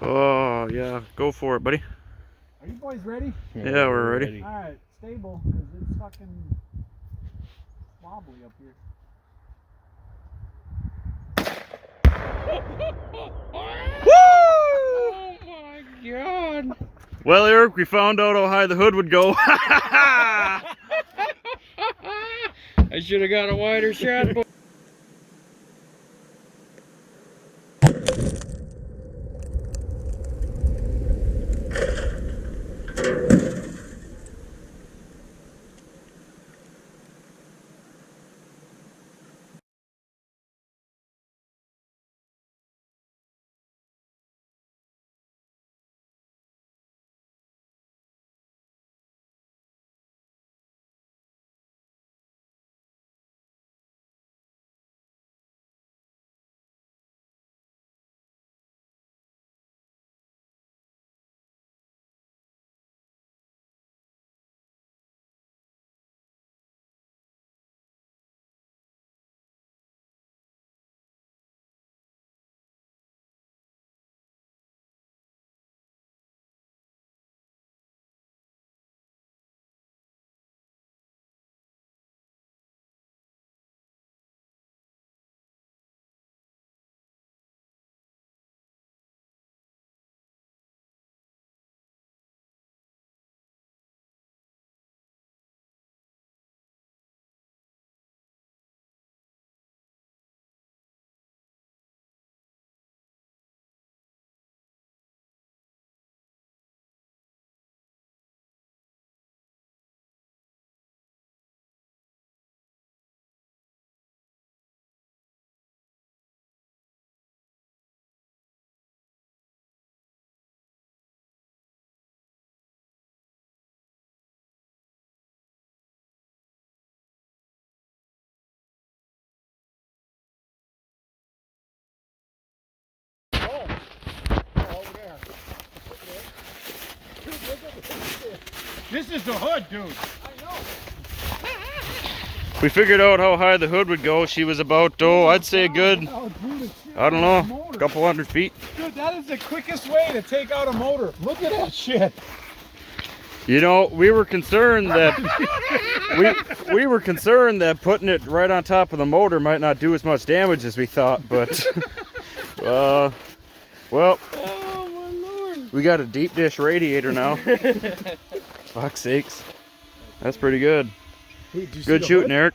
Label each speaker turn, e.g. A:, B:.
A: Oh, yeah. Go for it, buddy.
B: Are you boys ready?
A: Yeah, we're ready.
B: Alright, stable, because it's fucking wobbly up here.
A: Woo!
C: Oh my god!
A: Well, Eric, we found out how high the hood would go.
C: I should have got a wider shot.
B: This is the hood, dude.
C: I know.
A: We figured out how high the hood would go. She was about, I'd say a good, I don't know, a couple 100 feet.
B: Dude, that is the quickest way to take out a motor. Look at that shit.
A: You know, we were concerned that we were concerned that putting it right on top of the motor might not do as much damage as we thought, but well,
C: Oh my lord.
A: we got a deep dish radiator now. Fuck's sakes. That's pretty good. Good shooting, Eric.